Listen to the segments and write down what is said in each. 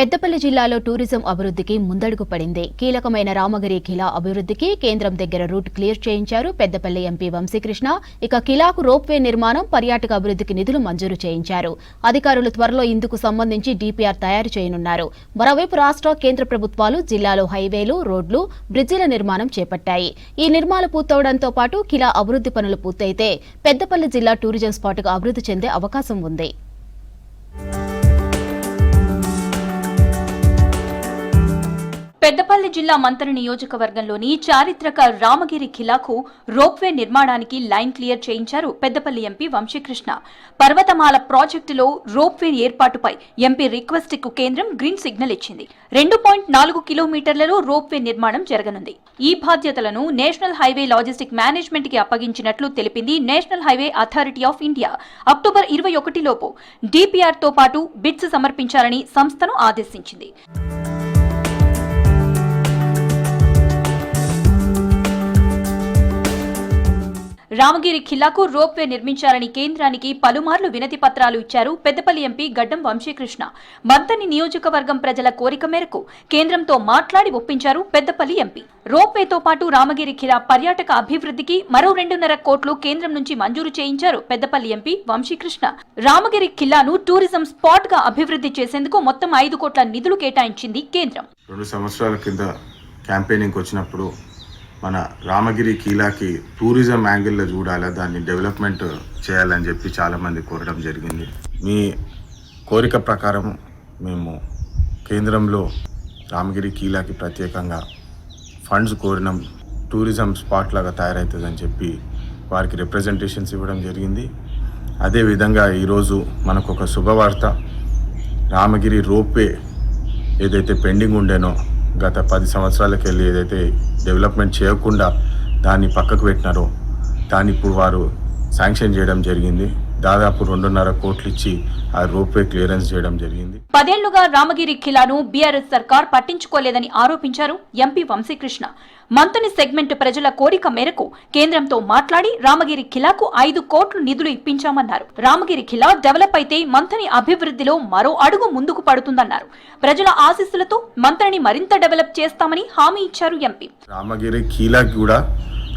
పెద్దపల్లి జిల్లాలో టూరిజం అభివృద్ధికి ముందడుగు పడింది. కీలకమైన రామగిరి ఖిలా అభివృద్ధికి కేంద్రం దగ్గర రూట్ క్లియర్ చేయించారు పెద్దపల్లి ఎంపీ వంశీకృష్ణ. ఇక ఖిలాకు రోప్వే నిర్మాణం, పర్యాటక అభివృద్ధికి నిధులు మంజూరు చేయించారు. అధికారులు త్వరలో ఇందుకు సంబంధించి డీపీఆర్ తయారు చేయనున్నారు. మరోవైపు రాష్ట్ర, కేంద్ర ప్రభుత్వాలు జిల్లాలో హైవేలు, రోడ్లు, బ్రిడ్జిల నిర్మాణం చేపట్టాయి. ఈ నిర్మాణాలు పూర్తవడంతో పాటు ఖిలా అభివృద్ధి పనులు పూర్తయితే పెద్దపల్లి జిల్లా టూరిజం స్పాట్గా అభివృద్ధి చెందే అవకాశం ఉంది. పెద్దపల్లి జిల్లా మంతని నియోజకవర్గంలోని చారిత్రక రామగిరి ఖిలాకు రోప్వే నిర్మాణానికి లైన్ క్లియర్ చేయించారు పెద్దపల్లి ఎంపీ వంశీకృష్ణ. పర్వతమాల ప్రాజెక్టులో రోప్వే ఏర్పాటుపై ఎంపీ రిక్వెస్ట్ కు కేంద్రం గ్రీన్ సిగ్నల్ ఇచ్చింది. 2.4 కిలోమీటర్లలో రోప్వే నిర్మాణం జరగనుంది. ఈ బాధ్యతలను నేషనల్ హైవే లాజిస్టిక్ మేనేజ్మెంట్ కి అప్పగించినట్లు తెలిపింది national highway authority of India. October 21 లోపు డీపీఆర్ తో పాటు బిడ్స్ సమర్పించాలని సంస్థను ఆదేశించింది. రామగిరి ఖిలాకు రోప్వే నిర్మించాలని కేంద్రానికి పలుమార్లు వినతి పత్రాలు ఇచ్చారు పెద్దపల్లి ఎంపీ గడ్డం వంశీకృష్ణ. మంతని నియోజకవర్గం ప్రజల కోరిక మేరకు కేంద్రంతో మాట్లాడి ఒప్పించారు పెద్దపల్లి ఎంపీ. రోప్వేతో పాటు రామగిరి ఖిలా పర్యాటక అభివృద్ధికి మరో 2.5 కోట్లు కేంద్రం నుంచి మంజూరు చేయించారు పెద్దపల్లి ఎంపీ వంశీకృష్ణ. రామగిరి ఖిలాను టూరిజం స్పాట్ గా అభివృద్ధి చేసేందుకు మొత్తం 5 కోట్ల నిధులు కేటాయించింది కేంద్రం. 2 సంవత్సరాల కింద క్యాంపెయినింగ్ వచ్చినప్పుడు మన రామగిరి ఖిలాకి టూరిజం యాంగిల్లో చూడాలా, దాన్ని డెవలప్మెంట్ చేయాలని చెప్పి చాలామంది కోరడం జరిగింది. మీ కోరిక ప్రకారం మేము కేంద్రంలో రామగిరి ఖిలాకి ప్రత్యేకంగా ఫండ్స్ కోరినాం. టూరిజం స్పాట్ లాగా తయారవుతుందని చెప్పి వారికి రిప్రజెంటేషన్స్ ఇవ్వడం జరిగింది. అదేవిధంగా ఈరోజు మనకు ఒక శుభవార్త. రామగిరి రోప్వే ఏదైతే పెండింగ్ ఉండేనో, గత 10 సంవత్సరాలకు వెళ్ళి ఏదైతే డెవలప్మెంట్ చేయకుండా దాన్ని పక్కకు పెట్టినారో దాన్ని ఇప్పుడు వారు శాంక్షన్ చేయడం జరిగింది. దాదాపు 2.5 కోట్లు ఇచ్చి ఆ రోప్వే క్లియరెన్స్ చేయడం జరిగింది. 10 ఏళ్లుగా రామగిరి ఖిలాను బీఆర్ఎస్ సర్కార్ పట్టించుకోలేదని ఆరోపించారు ఎంపీ వంశీకృష్ణ. మంతని సెగ్మెంట్ ప్రజల కోరిక మేరకు కేంద్రంతో మాట్లాడి రామగిరి ఖిలాకు 5 కోట్లు నిధులు ఇప్పించామన్నారు. రామగిరి ఖిలా డెవలప్ అయితే మంతని అభివృద్ధిలో మరో అడుగు ముందుకు పడుతుందన్నారు. ప్రజల ఆశీస్సులతో మంతని మరింత డెవలప్ చేస్తామని హామీ ఇచ్చారు ఎంపీ. రామగిరి ఖిలాకి కూడా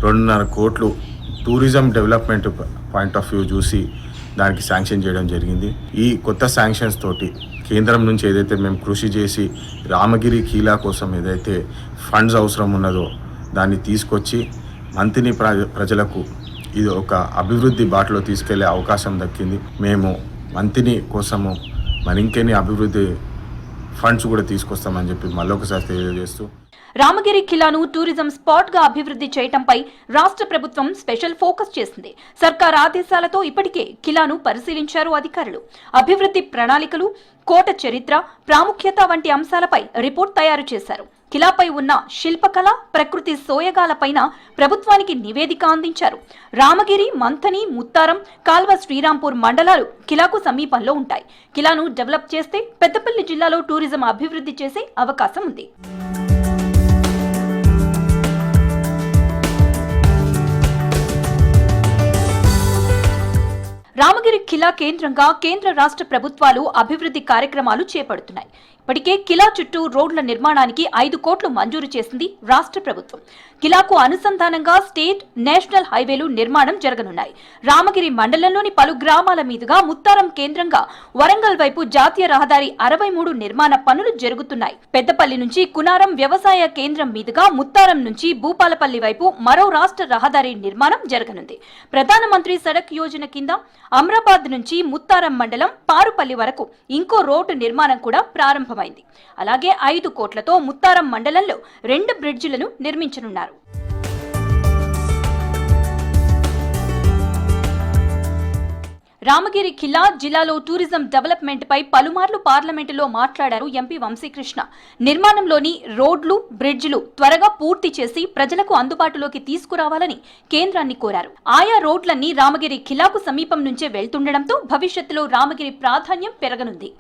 2.5 కోట్లు tourism development point of view చూసి దానికి శాంక్షన్ చేయడం జరిగింది. ఈ కొత్త శాంక్షన్స్ తోటి కేంద్రం నుంచి ఏదైతే మేము కృషి చేసి రామగిరి ఖిలా కోసం ఏదైతే ఫండ్స్ అవసరం ఉన్నదో దాన్ని తీసుకొచ్చి మంతని ప్రజలకు ఇది ఒక అభివృద్ధి బాటలో తీసుకెళ్లే అవకాశం దక్కింది. మేము మంతని కోసము మరింకెన్ని అభివృద్ధి ఫండ్స్ కూడా తీసుకొస్తామని చెప్పి మళ్ళొకసారి తెలియజేస్తూ, రామగిరి ఖిలాను టూరిజం స్పాట్ గా అభివృద్ధి చేయడంపై రాష్ట్ర ప్రభుత్వం స్పెషల్ ఫోకస్ చేసింది. సర్కార్ ఆదేశాలతో ఇప్పటికే ఖిలాను పరిశీలించారు అధికారులు. అభివృద్ధి ప్రణాళికలు, కోట చరిత్ర, ప్రాముఖ్యత వంటి అంశాలపై రిపోర్ట్ తయారు చేశారు. ఖిలాపై ఉన్న శిల్పకళ, ప్రకృతి సోయగాలపైన ప్రభుత్వానికి నివేదిక అందించారు. రామగిరి, మంథని, ముత్తారం, కాల్వ శ్రీరాంపూర్ మండలాలు ఖిలాకు సమీపంలో ఉంటాయి. ఖిలాను డెవలప్ చేస్తే పెద్దపల్లి జిల్లాలో టూరిజం అభివృద్ధి చేసే అవకాశం ఉంది. రామగిరి ఖిలా కేంద్రంగా కేంద్ర రాష్ట్ర ప్రభుత్వాలు అభివృద్ధి కార్యక్రమాలు చేపడుతున్నాయి. ఇప్పటికే ఖిలా చుట్టూ రోడ్ల నిర్మాణానికి 5 కోట్లు మంజూరు చేసింది రాష్ట్ర ప్రభుత్వం. ఖిలాకు అనుసంధానంగా స్టేట్, నేషనల్ హైవేలు నిర్మాణం జరగనున్నాయి. రామగిరి మండలంలోని పలు గ్రామాల మీదుగా ముత్తారం కేంద్రంగా వరంగల్ వైపు జాతీయ రహదారి 63 నిర్మాణ పనులు జరుగుతున్నాయి. పెద్దపల్లి నుంచి కునారం వ్యవసాయ కేంద్రం మీదుగా ముత్తారం నుంచి భూపాలపల్లి వైపు మరో రాష్ట్ర రహదారి నిర్మాణం జరగనుంది. ప్రధానమంత్రి సడక్ యోజన కింద అమ్రాబాద్ నుంచి ముత్తారం మండలం పారుపల్లి వరకు ఇంకో రోడ్డు నిర్మాణం కూడా ప్రారంభమైంది. అలాగే 5 కోట్లతో ముత్తారం మండలంలో 2 బ్రిడ్జిలను నిర్మించనున్నారు. రామగిరి ఖిలా జిల్లాలో టూరిజం డెవలప్మెంట్ పై పలుమార్లు పార్లమెంటులో మాట్లాడారు ఎంపీ వంశీకృష్ణ. నిర్మాణంలోని రోడ్లు, బ్రిడ్జిలు త్వరగా పూర్తి చేసి ప్రజలకు అందుబాటులోకి తీసుకురావాలని కేంద్రాన్ని కోరారు. ఆయా రోడ్లన్నీ రామగిరి ఖిలాకు సమీపం నుంచే వెళ్తుండటంతో భవిష్యత్తులో రామగిరి ప్రాధాన్యం పెరగనుంది.